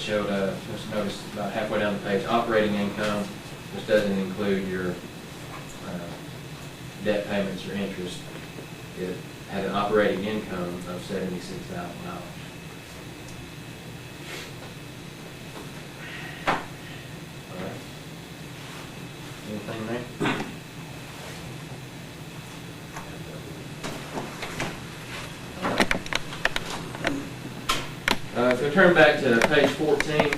showed, just notice about halfway down the page, operating income, which doesn't include your debt payments or interest. It had an operating income of $76,000. All right. Anything there? If we turn back to page 14,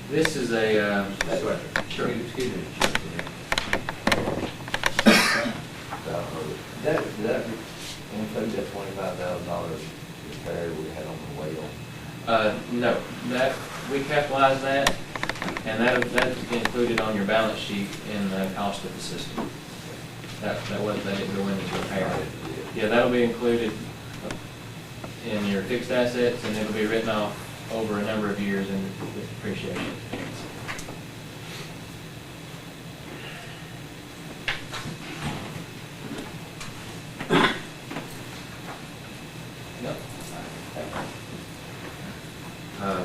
this is a sure. Excuse me. That include that $25,000 repair we had on the well? No, that we capitalized that, and that's included on your balance sheet in the cost of the system. That didn't go into repair. Yeah, that'll be included in your fixed assets, and it'll be written off over a number of years in the depreciation.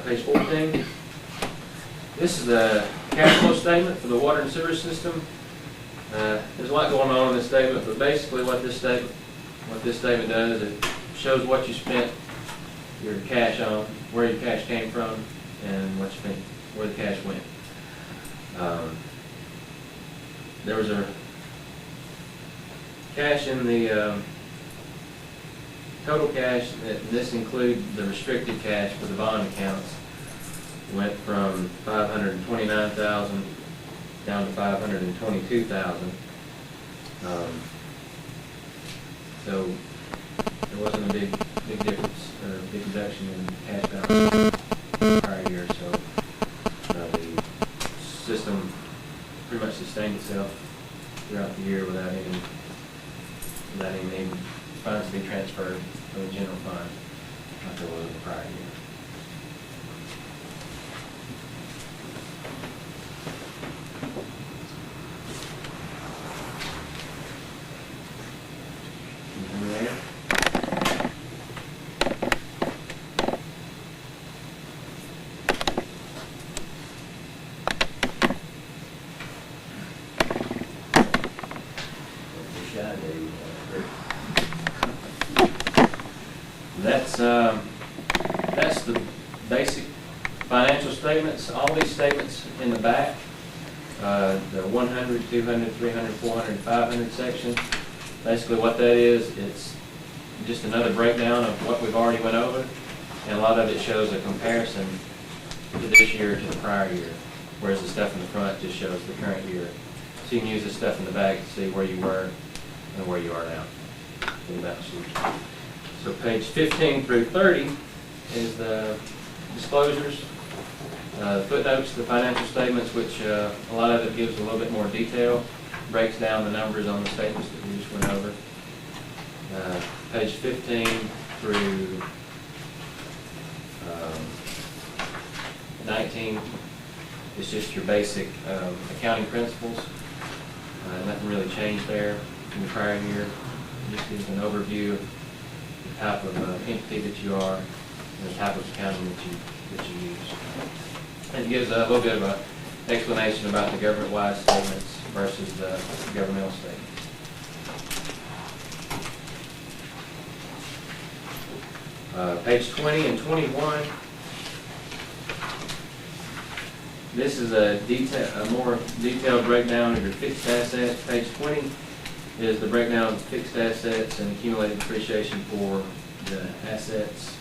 Page 14. This is the cash flow statement for the water and sewer system. There's a lot going on in this statement, but basically what this statement does, it shows what you spent your cash on, where your cash came from, and where the cash went. There was a cash in the total cash. This includes the restricted cash for the bond accounts. Went from $529,000 down to $522,000. So there wasn't a big difference or a big reduction in cash balance the prior year. So the system pretty much sustained itself throughout the year without any funds to be transferred from the general fund like there was in the prior year. That's the basic financial statements. All these statements in the back, the 100, 200, 300, 400, 500 section, basically what that is, it's just another breakdown of what we've already went over, and a lot of it shows a comparison to this year to the prior year, whereas the stuff in the front just shows the current year. So you can use the stuff in the back to see where you were and where you are now in the balance sheet. So page 15 through 30 is the disclosures, footnotes, the financial statements, which a lot of it gives a little bit more detail, breaks down the numbers on the statements that we just went over. Page 15 through 19 is just your basic accounting principles. Nothing really changed there from the prior year. It just gives an overview of the type of entity that you are and the type of accounting that you use. And it gives a little bit of an explanation about the government-wide statements versus the governmental statements. Page 20 and 21. This is a more detailed breakdown of your fixed assets. Page 20 is the breakdown of fixed assets and accumulated depreciation for the assets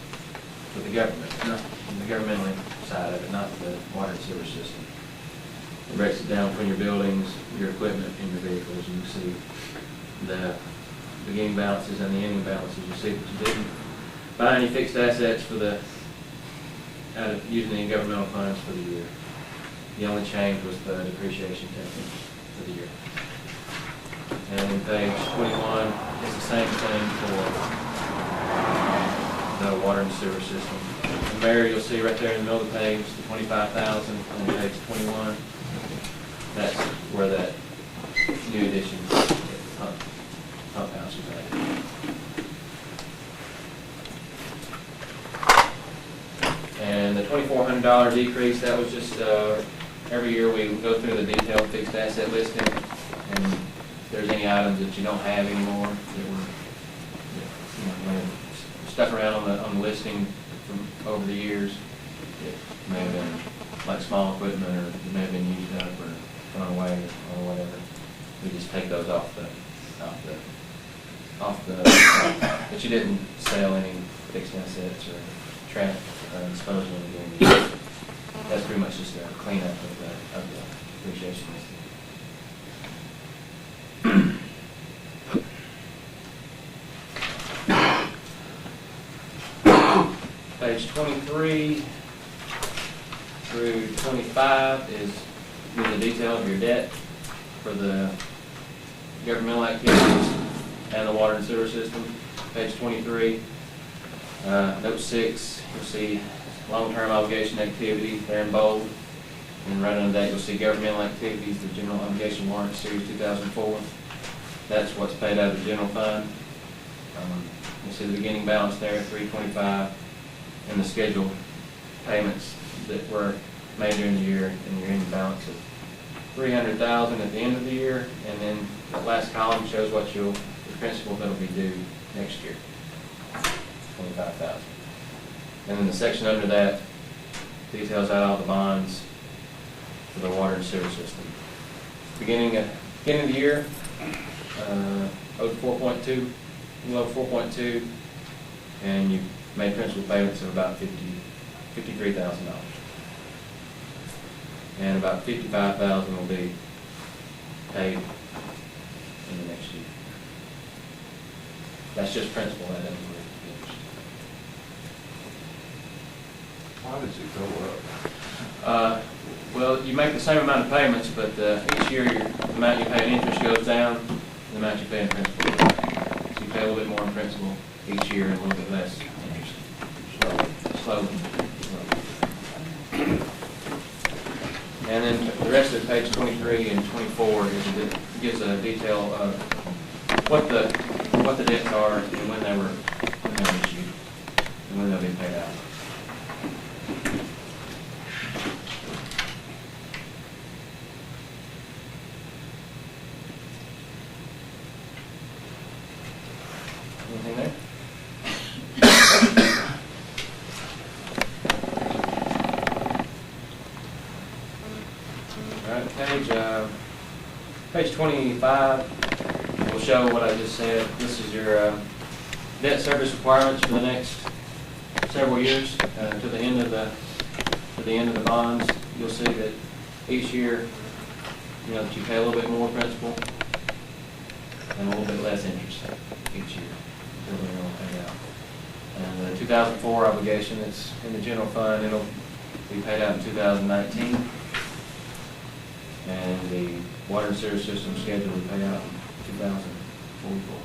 for the government, not the governmental side of it, not the water and sewer system. It breaks it down from your buildings, your equipment, and your vehicles. You can see the beginning balances and the ending balances. You see that you didn't buy any fixed assets out of using any governmental funds for the year. The only change was the depreciation taken for the year. And in page 21, it's the same thing for the water and sewer system. And there you'll see right there in the middle of the page, the $25,000 on page 21. That's where that new addition pump house is at. $2,400 decrease, that was just, every year we go through the detailed fixed asset listing, and if there's any items that you don't have anymore, that were, you know, may have stuck around on the listing from over the years, it may have been like small equipment, or it may have been used up or thrown away or whatever. We just take those off the, but you didn't sell any fixed assets or dispose of them again. That's pretty much just a cleanup of the depreciation listing. Page 23 through 25 is the detail of your debt for the governmental activities and the water and sewer system. Page 23, note 6, you'll see long-term obligation activity there in bold. And right under that, you'll see governmental activities, the general obligation warrant series 2004. That's what's paid out of the general fund. You'll see the beginning balance there at $325, and the scheduled payments that were made during the year, and your ending balance of $300,000 at the end of the year. And then that last column shows what the principal that'll be due next year, $25,000. And then the section under that details out all the bonds for the water and sewer system. Beginning of the year, owed 4.2, you owed 4.2, and you made principal payments of about $53,000, and about $55,000 will be paid in the next year. That's just principal, that doesn't include interest. Why does it go up? Well, you make the same amount of payments, but each year the amount you pay in interest goes down, and the amount you pay in principal goes up. So you pay a little bit more in principal each year and a little bit less interest. Slowly. And then the rest of page 23 and 24 gives a detail of what the debts are and when they were issued and when they'll be paid out. Anything there? All right, page 25 will show what I just said. This is your debt service requirements for the next several years to the end of the bonds. You'll see that each year, you know, that you pay a little bit more principal and a little bit less interest each year until they're all paid out. And the 2004 obligation that's in the general fund, it'll be paid out in 2019. And the water and sewer system schedule will be paid out in 2044.